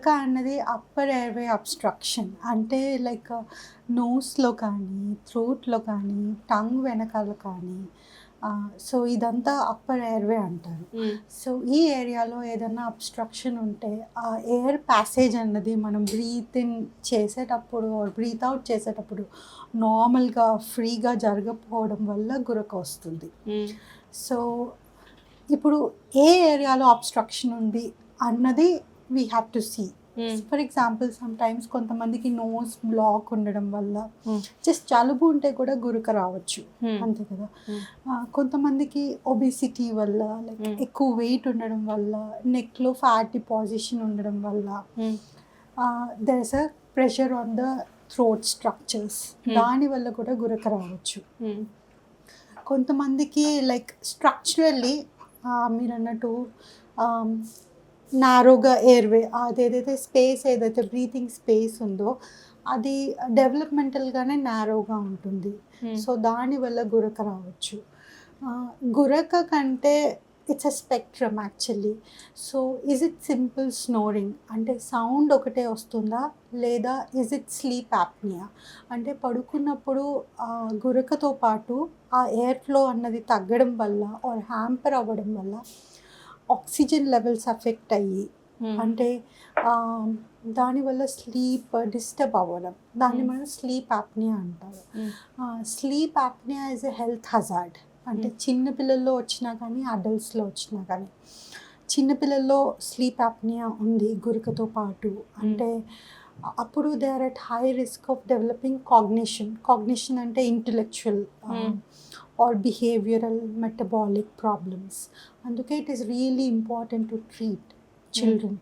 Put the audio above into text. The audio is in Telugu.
గురక అన్నది అప్పర్ ఎయిర్వే అబ్స్ట్రక్షన్. అంటే లైక్ నోస్‌లో కానీ, థ్రోట్‌లో కానీ, టంగ్ వెనకాల కానీ సో ఇదంతా అప్పర్ ఎయిర్వే అంటారు. సో ఈ ఏరియాలో ఏదన్నా అబ్స్ట్రక్షన్ ఉంటే ఆ ఎయిర్ ప్యాసేజ్ అన్నది మనం బ్రీత్ ఇన్ చేసేటప్పుడు ఆర్ బ్రీత్ అవుట్ చేసేటప్పుడు నార్మల్‌గా ఫ్రీగా జరగకపోవడం వల్ల గురక వస్తుంది. సో ఇప్పుడు ఏ ఏరియాలో అబ్స్ట్రక్షన్ ఉంది అన్నది we have to see. For example sometimes కొంతమందికి నోస్ బ్లాక్ ఉండడం వల్ల జస్ట్ జలుబు ఉంటే కూడా గురక రావచ్చు. అంతే కదా. కొంతమందికి ఒబెసిటీ వల్ల లైక్ ఎక్కువ వెయిట్ ఉండడం వల్ల, నెక్‌లో ఫ్యాట్ డిపాజిషన్ ఉండడం వల్ల there is a pressure on the throat structures. దానివల్ల కూడా గురక రావచ్చు. కొంతమందికి లైక్ స్ట్రక్చరల్లీ మీరన్నట్టు నారోగా ఎయిర్వే అదేదైతే స్పేస్ ఏదైతే బ్రీతింగ్ స్పేస్ ఉందో అది డెవలప్మెంటల్గానే నారోగా ఉంటుంది. సో దానివల్ల గురక రావచ్చు. గురక కంటే it's a spectrum actually. So is it simple snoring అంటే సౌండ్ ఒకటే వస్తుందా, లేదా ఈజ్ ఇట్ స్లీప్ యాప్నియా అంటే పడుకున్నప్పుడు గురకతో పాటు ఆ ఎయిర్ ఫ్లో అన్నది తగ్గడం వల్ల ఆర్ హ్యాంపర్ అవ్వడం వల్ల ఆక్సిజన్ లెవెల్స్ అఫెక్ట్ అయ్యి అంటే దానివల్ల స్లీప్ డిస్టర్బ్ అవ్వడం, దాన్ని మనం స్లీప్ యాప్నియా అంటారు. Sleep apnoea is a health hazard. అంటే చిన్నపిల్లల్లో వచ్చినా కానీ అడల్ట్స్లో వచ్చినా కానీ, చిన్నపిల్లల్లో స్లీప్ యాప్నియా ఉంది గురకతో పాటు అంటే అప్పుడు they are at high risk of developing cognition అంటే intellectual or behavioural metabolic problems. అందుకే it is really important to treat children.